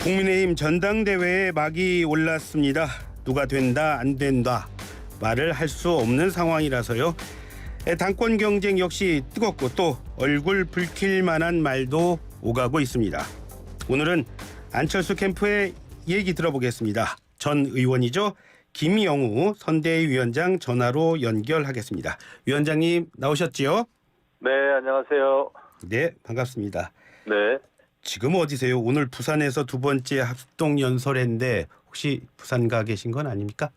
국민의힘 전당대회에 막이 올랐습니다. 누가 된다 안 된다 말을 할 수 없는 상황이라서요. 당권 경쟁 역시 뜨겁고 또 얼굴 붉힐 만한 말도 오가고 있습니다. 오늘은 안철수 캠프의 얘기 들어보겠습니다. 전 의원이죠. 김영우 선대위 위원장 전화로 연결하겠습니다. 위원장님 나오셨지요? 네, 안녕하세요. 네, 반갑습니다. 네. 지금 어디세요? 오늘 부산에서 두 번째 합동 연설회인데 혹시 부산 가 계신 건 아닙니까?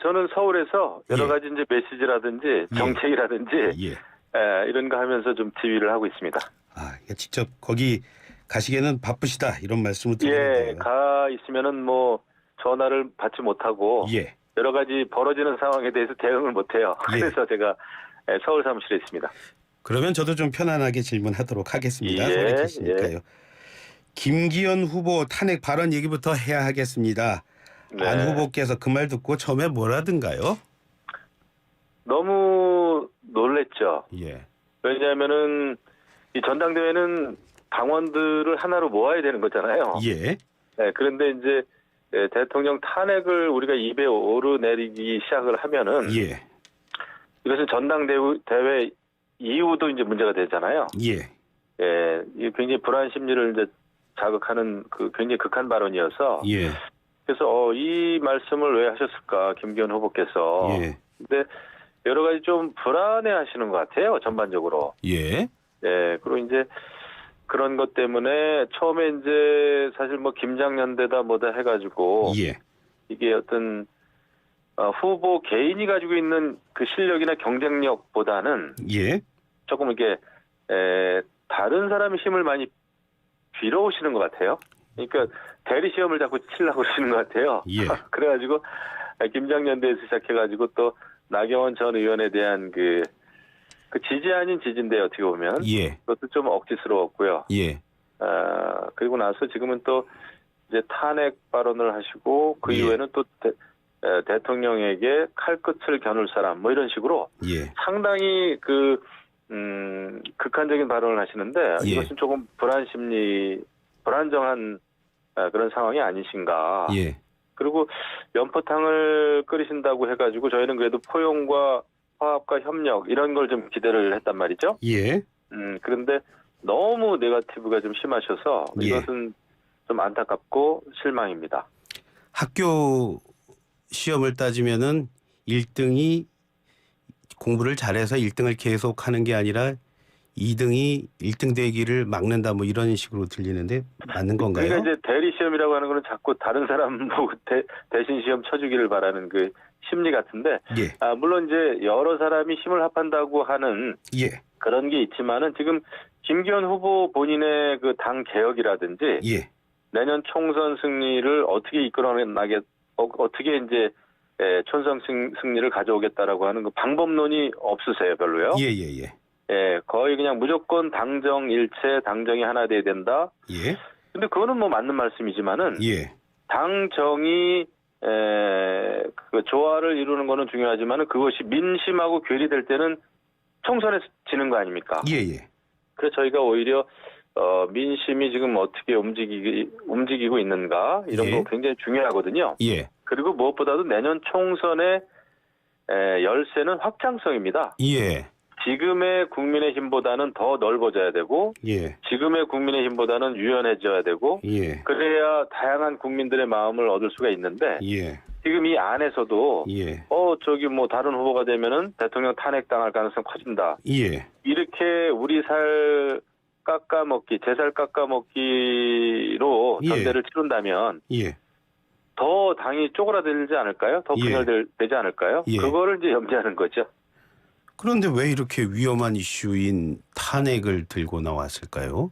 저는 서울에서 여러 가지 이제 메시지라든지 정책이라든지 이런 거 하면서 좀 지휘를 하고 있습니다. 직접 거기 가시기에는 바쁘시다 이런 말씀을 드리는데요. 가 있으면은 뭐 전화를 받지 못하고 여러 가지 벌어지는 상황에 대해서 대응을 못해요. 그래서 제가 서울 사무실에 있습니다. 그러면 저도 좀 편안하게 질문하도록 하겠습니다. 서울에 계시니까요. 김기현 후보 탄핵 발언 얘기부터 해야 하겠습니다. 안 후보께서 그 말 듣고 처음에 뭐라든가요? 너무 놀랬죠. 예. 왜냐하면은 이 전당대회는 당원들을 하나로 모아야 되는 거잖아요. 예. 네, 그런데 이제 대통령 탄핵을 우리가 입에 오르내리기 시작을 하면은 이것은 전당대회 이후도 이제 문제가 되잖아요. 예, 이 굉장히 불안 심리를 이제 자극하는 그 굉장히 극한 발언이어서. 그래서 이 말씀을 왜 하셨을까 김기현 후보께서. 근데 여러 가지 좀 불안해하시는 것 같아요 전반적으로. 그리고 이제 그런 것 때문에 처음에 이제 사실 뭐 김장연대다 뭐다 해가지고 이게 어떤 후보 개인이 가지고 있는 그 실력이나 경쟁력보다는 조금 이게 다른 사람의 힘을 많이 빌어오시는 것 같아요. 그러니까 대리 시험을 자꾸 치려고 그러시는 것 같아요. 그래가지고 김장연대에서 시작해가지고 또 나경원 전 의원에 대한 그 지지 아닌 지지인데 어떻게 보면 그것도 좀 억지스러웠고요. 그리고 나서 지금은 또 이제 탄핵 발언을 하시고 그 이후에는 또 대통령에게 칼끝을 겨눌 사람 뭐 이런 식으로 상당히 그 극한적인 발언을 하시는데 이것은 조금 불안정한 그런 상황이 아니신가. 그리고 연포탕을 끓이신다고 해가지고 저희는 그래도 포용과 화합과 협력 이런 걸 좀 기대를 했단 말이죠. 그런데 너무 네거티브가 좀 심하셔서 이것은 좀 안타깝고 실망입니다. 학교 시험을 따지면은 1등이 공부를 잘해서 1등을 계속하는 게 아니라 2등이 1등 되기를 막는다 뭐 이런 식으로 들리는데 맞는 건가요? 그러니까 이제 대리 시험이라고 하는 거는 자꾸 다른 사람 보고 대신 시험 쳐주기를 바라는 그 심리 같은데 물론 이제 여러 사람이 힘을 합한다고 하는 그런 게 있지만은 지금 김기현 후보 본인의 그 당 개혁이라든지 내년 총선 승리를 어떻게 이끌어나게 어떻게 이제 총선 승리를 가져오겠다라고 하는 그 방법론이 없으세요 별로요. 거의 그냥 무조건 당정 일체, 당정이 하나 돼야 된다. 근데 그거는 뭐 맞는 말씀이지만은 당정이 그 조화를 이루는 거는 중요하지만은 그것이 민심하고 괴리될 때는 총선에서 지는 거 아닙니까? 그래서 저희가 오히려 민심이 지금 어떻게 움직이고 있는가 이런 거 굉장히 중요하거든요. 그리고 무엇보다도 내년 총선의 열세는 확장성입니다. 지금의 국민의힘보다는 더 넓어져야 되고 지금의 국민의힘보다는 유연해져야 되고 그래야 다양한 국민들의 마음을 얻을 수가 있는데 지금 이 안에서도 저기 뭐 다른 후보가 되면은 대통령 탄핵당할 가능성 커진다. 이렇게 우리 살 깎아먹기, 제살 깎아먹기로 전대를 치른다면 더 당이 쪼그라들지 않을까요? 더 분열되지 않을까요? 그거를 이제 염두하는 거죠. 그런데 왜 이렇게 위험한 이슈인 탄핵을 들고 나왔을까요?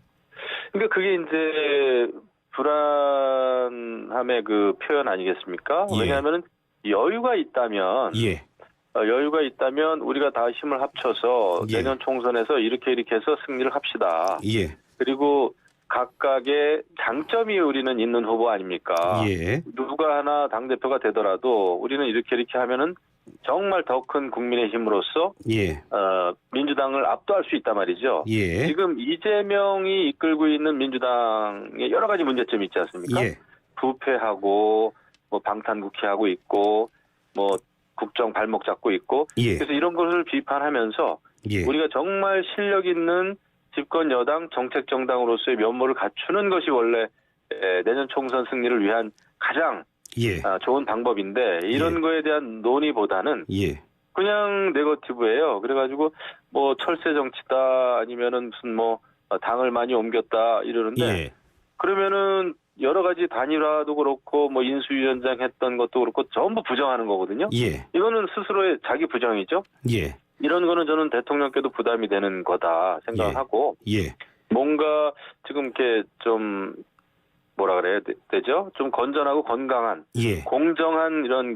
그러니까 그게 이제 불안함의 그 표현 아니겠습니까? 왜냐하면 여유가 있다면 우리가 다 힘을 합쳐서 내년 총선에서 이렇게 해서 승리를 합시다. 그리고 각각의 장점이 우리는 있는 후보 아닙니까? 누가 하나 당대표가 되더라도 우리는 이렇게 하면은 정말 더 큰 국민의 힘으로써 민주당을 압도할 수 있단 말이죠. 지금 이재명이 이끌고 있는 민주당에 여러 가지 문제점이 있지 않습니까? 부패하고 뭐 방탄국회하고 있고 뭐 국정 발목 잡고 있고 그래서 이런 것을 비판하면서 우리가 정말 실력 있는 집권 여당 정책 정당으로서의 면모를 갖추는 것이 원래 내년 총선 승리를 위한 가장 좋은 방법인데 이런 거에 대한 논의보다는 그냥 네거티브예요. 그래가지고 뭐 철새 정치다 아니면은 무슨 뭐 당을 많이 옮겼다 이러는데 그러면은 여러 가지 단일화도 그렇고 뭐 인수위원장 했던 것도 그렇고 전부 부정하는 거거든요. 이거는 스스로의 자기 부정이죠. 이런 거는 저는 대통령께도 부담이 되는 거다 생각하고 뭔가 지금 이렇게 좀 뭐라 그래야 되죠? 좀 건전하고 건강한 공정한 이런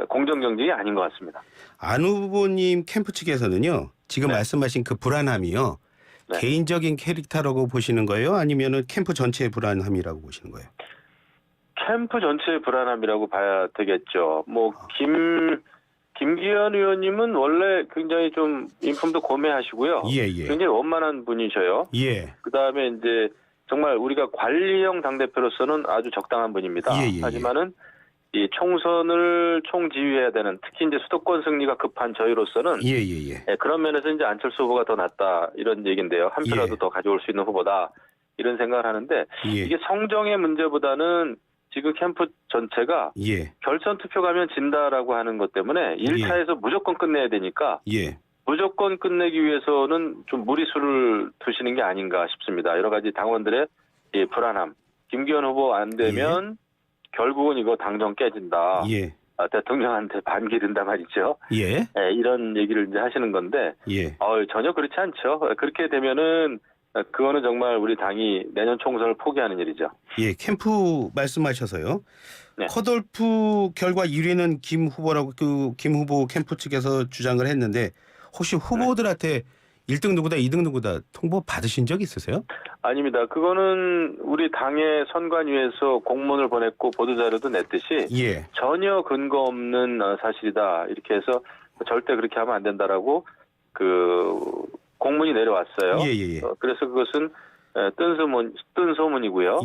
공정 경쟁이 아닌 것 같습니다. 안 후보님 캠프 측에서는요. 지금 말씀하신 그 불안함이요. 개인적인 캐릭터라고 보시는 거예요? 아니면은 캠프 전체의 불안함이라고 보시는 거예요? 캠프 전체의 불안함이라고 봐야 되겠죠. 뭐 김기현 의원님은 원래 굉장히 좀 인품도 고매하시고요. 굉장히 원만한 분이셔요. 그다음에 이제 정말 우리가 관리형 당대표로서는 아주 적당한 분입니다. 하지만은 이 총선을 총지휘해야 되는 특히 이제 수도권 승리가 급한 저희로서는 그런 면에서 이제 안철수 후보가 더 낫다 이런 얘기인데요. 한 표라도 더 가져올 수 있는 후보다 이런 생각을 하는데 이게 성정의 문제보다는 지금 캠프 전체가 결선 투표 가면 진다라고 하는 것 때문에 1차에서 무조건 끝내야 되니까 무조건 끝내기 위해서는 좀 무리수를 두시는 게 아닌가 싶습니다. 여러 가지 당원들의 불안함. 김기현 후보 안 되면 결국은 이거 당정 깨진다. 대통령한테 반기른다 말이죠. 이런 얘기를 이제 하시는 건데 전혀 그렇지 않죠. 그렇게 되면은 그거는 정말 우리 당이 내년 총선을 포기하는 일이죠. 캠프 말씀하셔서요. 컷오프 결과 1위는 김 후보라고 김 후보 캠프 측에서 주장을 했는데 혹시 후보들한테 1등 누구다 2등 누구다 통보 받으신 적 있으세요? 아닙니다. 그거는 우리 당의 선관위에서 공문을 보냈고 보도자료도 냈듯이 전혀 근거 없는 사실이다. 이렇게 해서 절대 그렇게 하면 안 된다라고 공문이 내려왔어요. 그래서 그것은 뜬 소문이고요.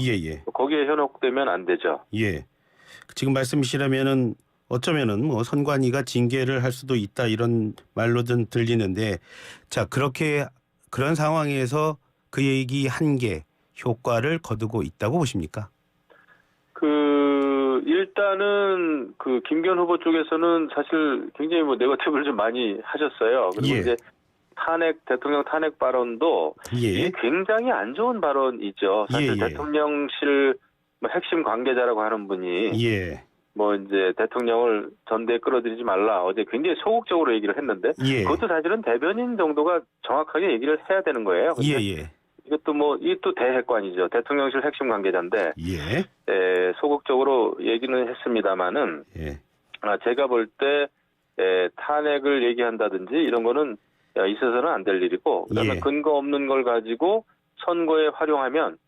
거기에 현혹되면 안 되죠. 지금 말씀이시라면은 어쩌면은 뭐 선관위가 징계를 할 수도 있다 이런 말로든 들리는데 자 그런 상황에서 그 얘기 한 게 효과를 거두고 있다고 보십니까? 일단은 김기현 후보 쪽에서는 사실 굉장히 뭐 네거티브를 좀 많이 하셨어요. 그리고 이제 대통령 탄핵 발언도 이게 굉장히 안 좋은 발언이죠. 사실 대통령실 핵심 관계자라고 하는 분이 뭐 이제 대통령을 전대에 끌어들이지 말라 어제 굉장히 소극적으로 얘기를 했는데 그것도 사실은 대변인 정도가 정확하게 얘기를 해야 되는 거예요. 이것도 이게 또 대핵관이죠. 대통령실 핵심 관계자인데 소극적으로 얘기는 했습니다마는 제가 볼 때 탄핵을 얘기한다든지 이런 거는 있어서는 안 될 일이고 그다음에 근거 없는 걸 가지고 선거에 활용하면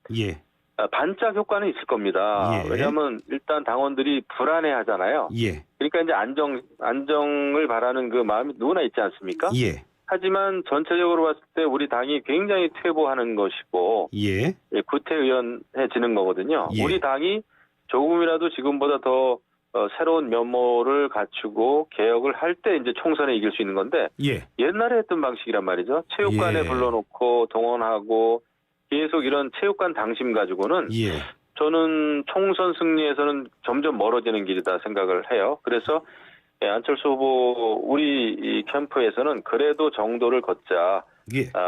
반짝 효과는 있을 겁니다. 왜냐하면 일단 당원들이 불안해하잖아요. 그러니까 이제 안정을 바라는 그 마음이 누구나 있지 않습니까? 하지만 전체적으로 봤을 때 우리 당이 굉장히 퇴보하는 것이고 구태의연해지는 거거든요. 우리 당이 조금이라도 지금보다 더 새로운 면모를 갖추고 개혁을 할 때 이제 총선에 이길 수 있는 건데 옛날에 했던 방식이란 말이죠. 체육관에 불러놓고 동원하고 계속 이런 체육관 당심 가지고는 저는 총선 승리에서는 점점 멀어지는 길이다 생각을 해요. 그래서 안철수 후보 우리 이 캠프에서는 그래도 정도를 걷자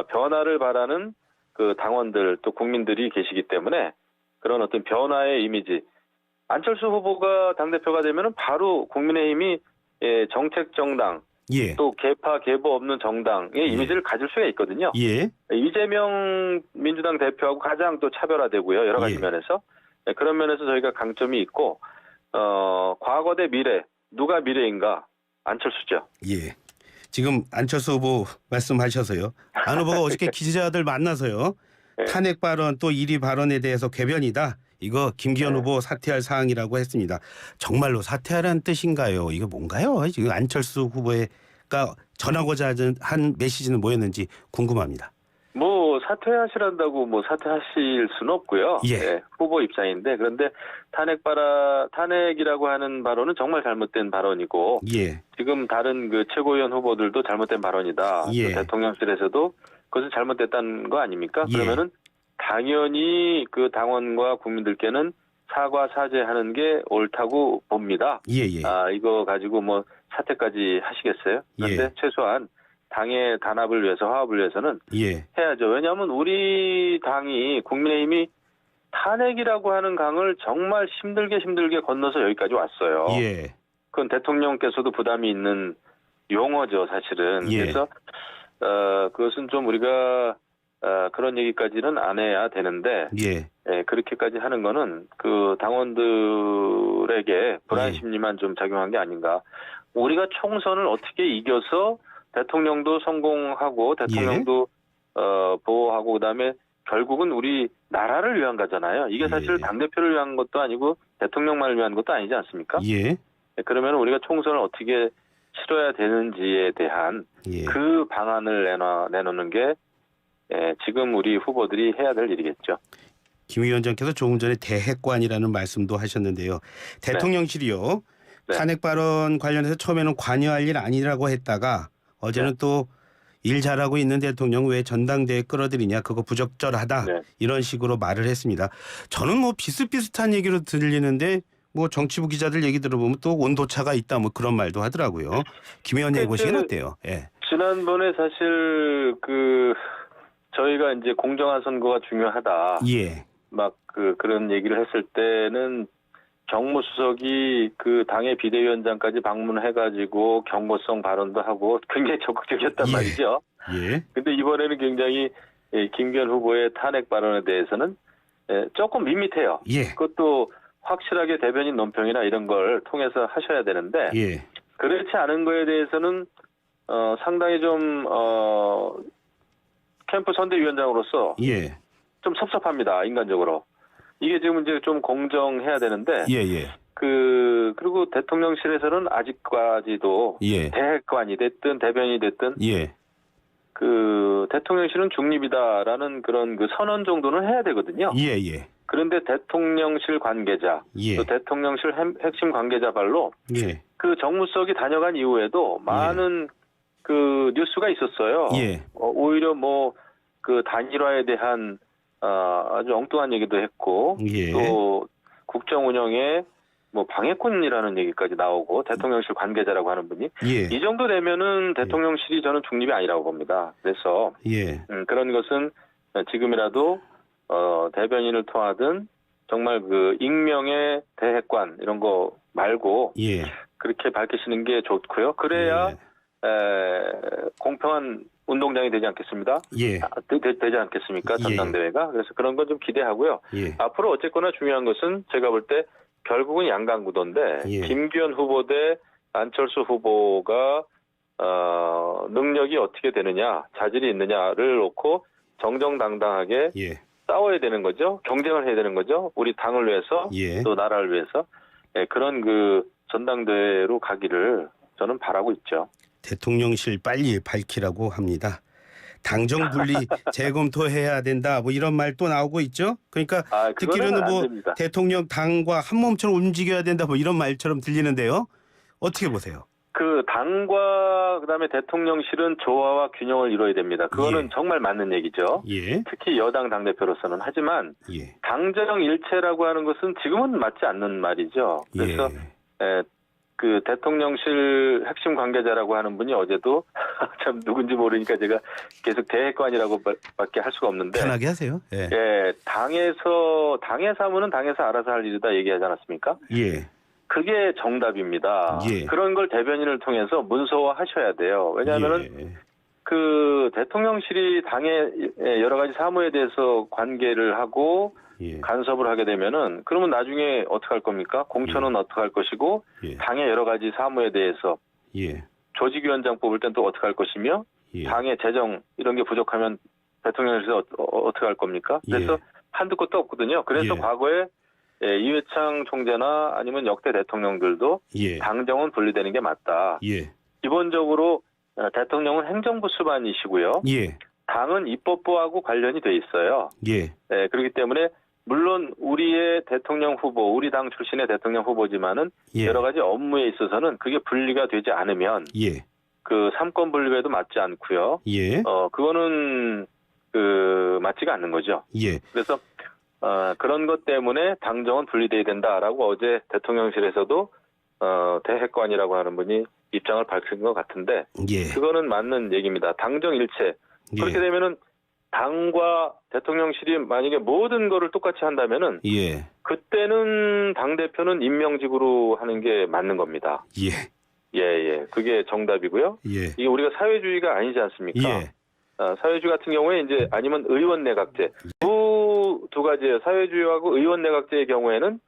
변화를 바라는 그 당원들 또 국민들이 계시기 때문에 그런 어떤 변화의 이미지 안철수 후보가 당대표가 되면은 바로 국민의힘이 정책 정당 또 개파 계보 없는 정당의 이미지를 가질 수가 있거든요. 이재명 민주당 대표하고 가장 또 차별화되고요. 여러 가지 면에서 그런 면에서 저희가 강점이 있고 과거 대 미래 누가 미래인가 안철수죠. 지금 안철수 후보 말씀하셔서요. 안 후보가 어저께 기자들 만나서요. 탄핵 발언 또 1위 발언에 대해서 궤변이다 이거 김기현 후보 사퇴할 사항이라고 했습니다. 정말로 사퇴하라는 뜻인가요? 이거 뭔가요? 지금 안철수 후보가 전하고자 한 메시지는 뭐였는지 궁금합니다. 뭐 사퇴하시란다고 뭐 사퇴하실 수는 없고요. 예. 네, 후보 입장인데 그런데 탄핵이라고 하는 발언은 정말 잘못된 발언이고 예. 지금 다른 그 최고위원 후보들도 잘못된 발언이다. 예. 대통령실에서도 그것은 잘못됐다는 거 아닙니까? 예. 그러면은 당연히 그 당원과 국민들께는 사과 사죄하는 게 옳다고 봅니다. 예예. 이거 가지고 뭐 사퇴까지 하시겠어요? 그런데 예. 최소한 당의 단합을 위해서 화합을 위해서는 예. 해야죠. 왜냐하면 우리 당이 국민의힘이 탄핵이라고 하는 강을 정말 힘들게 건너서 여기까지 왔어요. 예. 그건 대통령께서도 부담이 있는 용어죠, 사실은. 예. 그래서 그것은 좀 우리가 그런 얘기까지는 안 해야 되는데 예. 그렇게까지 하는 거는 그 당원들에게 불안 예. 심리만 좀 작용한 게 아닌가. 우리가 총선을 어떻게 이겨서 대통령도 성공하고 대통령도 보호하고 그다음에 결국은 우리 나라를 위한 거잖아요. 이게 사실 예. 당대표를 위한 것도 아니고 대통령만을 위한 것도 아니지 않습니까? 예. 그러면 우리가 총선을 어떻게 치러야 되는지에 대한 예. 그 방안을 내놓는 게 지금 우리 후보들이 해야 될 일이겠죠. 김 위원장께서 조금 전에 대핵관이라는 말씀도 하셨는데요. 대통령실이요. 네. 탄핵 발언 관련해서 처음에는 관여할 일 아니라고 했다가 어제는 또 일 잘하고 있는 대통령 왜 전당대회 끌어들이냐 그거 부적절하다 이런 식으로 말을 했습니다. 저는 뭐 비슷비슷한 얘기로 들리는데 뭐 정치부 기자들 얘기 들어보면 또 온도차가 있다 뭐 그런 말도 하더라고요. 김 의원님 보시기엔 어때요? 예. 지난번에 사실 저희가 이제 공정한 선거가 중요하다. 예. 막 그런 얘기를 했을 때는 정무수석이 그 당의 비대위원장까지 방문해가지고 경고성 발언도 하고 굉장히 적극적이었단 말이죠. 예. 근데 이번에는 굉장히 김기현 후보의 탄핵 발언에 대해서는 조금 밋밋해요. 예. 그것도 확실하게 대변인 논평이나 이런 걸 통해서 하셔야 되는데 예. 그렇지 않은 거에 대해서는 상당히 좀 캠프 선대위원장으로서 예. 좀 섭섭합니다. 인간적으로. 이게 지금 이제 좀 공정해야 되는데 예. 그리고 대통령실에서는 아직까지도 예. 대핵관이 됐든 대변인이 됐든 예. 대통령실은 중립이다라는 그런 그 선언 정도는 해야 되거든요. 예. 그런데 대통령실 관계자, 또 대통령실 핵심 관계자 발로 그 정무수석이 다녀간 이후에도 많은 그 뉴스가 있었어요. 오히려 뭐 그 단일화에 대한 아주 엉뚱한 얘기도 했고 또 국정 운영에 뭐 방해꾼이라는 얘기까지 나오고 대통령실 관계자라고 하는 분이 이 정도 되면은 대통령실이 저는 중립이 아니라고 봅니다. 그래서 그런 것은 지금이라도 대변인을 통하든 정말 그 익명의 대핵관 이런 거 말고 그렇게 밝히시는 게 좋고요. 그래야 공평한 운동장이 되지 않겠습니다. 되지 않겠습니까? 전당대회가. 그래서 그런 건 좀 기대하고요. 앞으로 어쨌거나 중요한 것은 제가 볼 때 결국은 양강구도인데 김기현 후보 대 안철수 후보가 능력이 어떻게 되느냐, 자질이 있느냐를 놓고 정정당당하게 싸워야 되는 거죠. 경쟁을 해야 되는 거죠. 우리 당을 위해서 또 나라를 위해서 그런 그 전당대회로 가기를 저는 바라고 있죠. 대통령실 빨리 밝히라고 합니다. 당정 분리 재검토해야 된다. 뭐 이런 말 또 나오고 있죠. 그러니까 듣기로는 뭐 대통령 당과 한 몸처럼 움직여야 된다. 뭐 이런 말처럼 들리는데요. 어떻게 보세요? 그 당과 그다음에 대통령실은 조화와 균형을 이뤄야 됩니다. 그거는 정말 맞는 얘기죠. 특히 여당 당대표로서는. 하지만 당정 일체라고 하는 것은 지금은 맞지 않는 말이죠. 그래서 그 대통령실 핵심 관계자라고 하는 분이 어제도 참 누군지 모르니까 제가 계속 대핵관이라고 밖에 할 수가 없는데 편하게 하세요. 당의 사무는 당에서 알아서 할 일이다 얘기하지 않았습니까? 그게 정답입니다. 그런 걸 대변인을 통해서 문서화하셔야 돼요. 왜냐하면은 그 대통령실이 당의 여러 가지 사무에 대해서 관계를 하고 간섭을 하게 되면은 그러면 나중에 어떻게 할 겁니까? 공천은 어떻게 할 것이고 당의 여러 가지 사무에 대해서 조직위원장 뽑을 땐 또 어떻게 할 것이며 당의 재정 이런 게 부족하면 대통령실에서 어떻게 할 겁니까? 그래서 한두 곳도 없거든요. 그래서 과거에 예, 이회창 총재나 아니면 역대 대통령들도 예. 당정은 분리되는 게 맞다. 예. 기본적으로 대통령은 행정부 수반이시고요. 예. 당은 입법부하고 관련이 돼 있어요. 예. 예, 그렇기 때문에 물론 우리의 대통령 후보, 우리 당 출신의 대통령 후보지만은 예. 여러 가지 업무에 있어서는 그게 분리가 되지 않으면 예. 그 삼권 분립에도 맞지 않고요. 예. 그거는 맞지가 않는 거죠. 예. 그래서 그런 것 때문에 당정은 분리돼야 된다라고 어제 대통령실에서도 대핵관이라고 하는 분이 입장을 밝힌 것 같은데 예. 그거는 맞는 얘기입니다. 당정 일체. 그렇게 되면은 당과 대통령실이 만약에 모든 거를 똑같이 한다면은 예. 그때는 당 대표는 임명직으로 하는 게 맞는 겁니다. 예. 예. 그게 정답이고요. 예. 이게 우리가 사회주의가 아니지 않습니까? 예. 사회주의 같은 경우에 이제 아니면 의원 내각제 두 가지예요. 사회주의하고 의원 내각제의 경우에는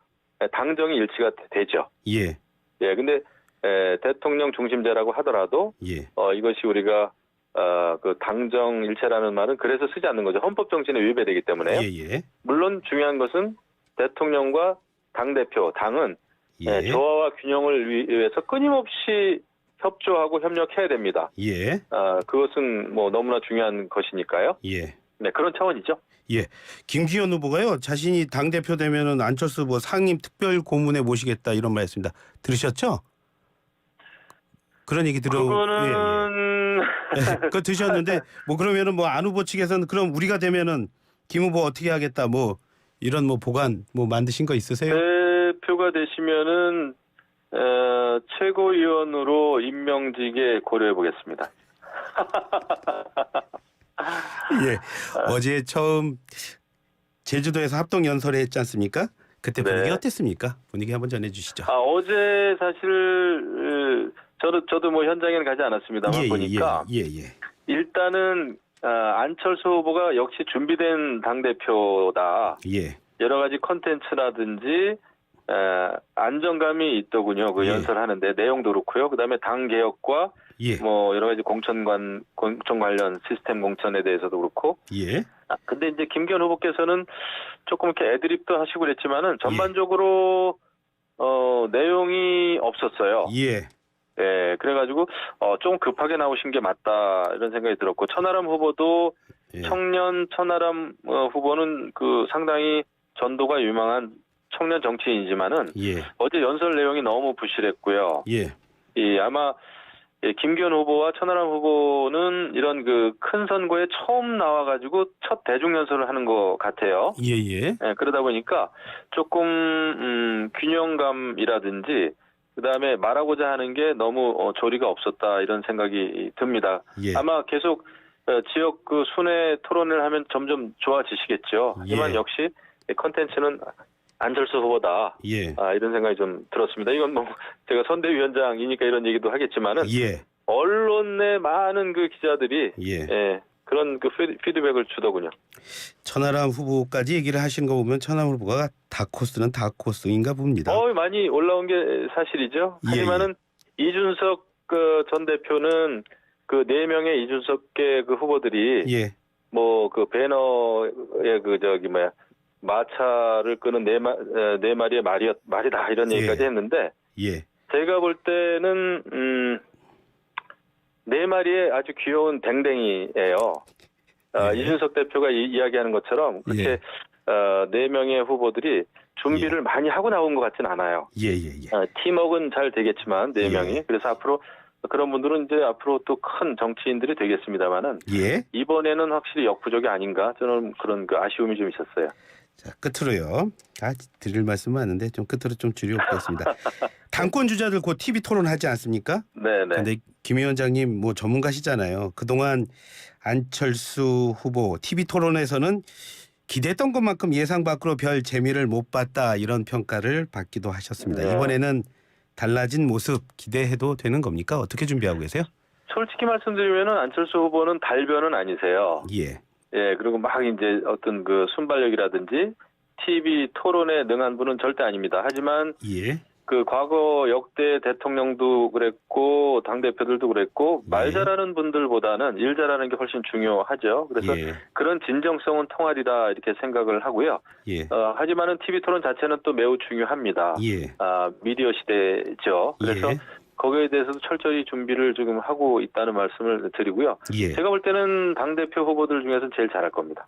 당정이 일치가 되죠. 예. 예. 근데 대통령 중심제라고 하더라도 예. 이것이 우리가 그 당정 일체라는 말은 그래서 쓰지 않는 거죠. 헌법 정신에 위배되기 때문에. 예. 물론 중요한 것은 대통령과 당 대표, 당은 예. 조화와 균형을 위해서 끊임없이 협조하고 협력해야 됩니다. 예. 그것은 뭐 너무나 중요한 것이니까요. 예. 네, 그런 차원이죠. 예. 김기현 후보가요, 자신이 당대표 되면은 안철수 뭐 상임 특별 고문에 모시겠다 이런 말 했습니다. 들으셨죠? 그런 얘기 그거는 그거 드셨는데 뭐 그러면은 뭐 안 후보 측에서는 그럼 우리가 되면은 김 후보 어떻게 하겠다 뭐 이런 뭐 보관 뭐 만드신 거 있으세요? 대표가 되시면은 최고위원으로 임명직에 고려해 보겠습니다. 예. 어제 처음 제주도에서 합동 연설회 했지 않습니까? 그때 분위기 네. 어땠습니까? 분위기 한번 전해 주시죠. 어제 사실 저도 뭐 현장에는 가지 않았습니다만 보니까 일단은 안철수 후보가 역시 준비된 당대표다. 예. 여러 가지 콘텐츠라든지 안정감이 있더군요. 그 연설하는데 내용도 그렇고요. 그다음에 당 개혁과 뭐 여러 가지 공천 관련 시스템 공천에 대해서도 그렇고. 예. 근데 이제 김기현 후보께서는 조금 이렇게 애드립도 하시고 그랬지만은 전반적으로 내용이 없었어요. 예. 예, 그래가지고 좀 급하게 나오신 게 맞다 이런 생각이 들었고 천하람 후보도 청년 천하람 후보는 그 상당히 전도가 유망한 청년 정치인이지만은 어제 연설 내용이 너무 부실했고요. 아마 김기현 후보와 천하람 후보는 이런 그 큰 선거에 처음 나와가지고 첫 대중 연설을 하는 것 같아요. 그러다 보니까 조금 균형감이라든지 그다음에 말하고자 하는 게 너무 조리가 없었다 이런 생각이 듭니다. 아마 계속 지역 그 순회 토론을 하면 점점 좋아지시겠죠. 하지만 역시 컨텐츠는 안철수 후보다. 이런 생각이 좀 들었습니다. 이건 뭐 제가 선대위원장이니까 이런 얘기도 하겠지만은 언론 내 많은 그 기자들이 그런 그 피드백을 주더군요. 천하람 후보까지 얘기를 하신 거 보면 천하람 후보가 다코스는 다코스인가 봅니다. 많이 올라온 게 사실이죠. 하지만은 이준석 전 대표는 그 4명의 이준석계 그 후보들이 뭐 그 배너에 그 마차를 끄는 네 마리의 말이다 이런 얘기까지 했는데 제가 볼 때는 4마리의 아주 귀여운 댕댕이예요. 이준석 대표가 이야기하는 것처럼 그렇게 4명의 후보들이 준비를 많이 하고 나온 것 같지는 않아요. 팀워크는 잘 되겠지만 4명이 그래서 앞으로 그런 분들은 이제 앞으로 또 큰 정치인들이 되겠습니다만은 이번에는 확실히 역부족이 아닌가 저는 그런 그 아쉬움이 좀 있었어요. 자, 끝으로요. 드릴 말씀 많은데 좀 끝으로 좀 줄여보겠습니다. 당권 주자들 곧 TV 토론하지 않습니까? 네네. 근데 김 위원장님 뭐 전문가시잖아요. 그동안 안철수 후보 TV 토론에서는 기대했던 것만큼 예상 밖으로 별 재미를 못 봤다 이런 평가를 받기도 하셨습니다. 이번에는 달라진 모습 기대해도 되는 겁니까? 어떻게 준비하고 계세요? 솔직히 말씀드리면은 안철수 후보는 달변은 아니세요. 그리고 막 이제 어떤 그 순발력이라든지 TV 토론에 능한 분은 절대 아닙니다. 하지만 그 과거 역대 대통령도 그랬고 당 대표들도 그랬고 말 잘하는 분들보다는 일 잘하는 게 훨씬 중요하죠. 그래서 그런 진정성은 통하리라 이렇게 생각을 하고요. 하지만은 TV 토론 자체는 또 매우 중요합니다. 미디어 시대죠. 그래서 거기에 대해서도 철저히 준비를 지금 하고 있다는 말씀을 드리고요. 제가 볼 때는 당 대표 후보들 중에서 제일 잘할 겁니다.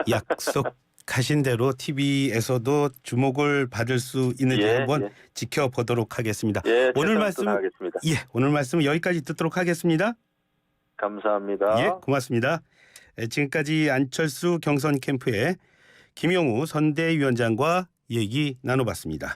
약속하신 대로 TV에서도 주목을 받을 수 있는지 한번 지켜보도록 하겠습니다. 오늘 말씀 여기까지 듣도록 하겠습니다. 감사합니다. 고맙습니다. 지금까지 안철수 경선 캠프의 김영우 선대위원장과 얘기 나눠봤습니다.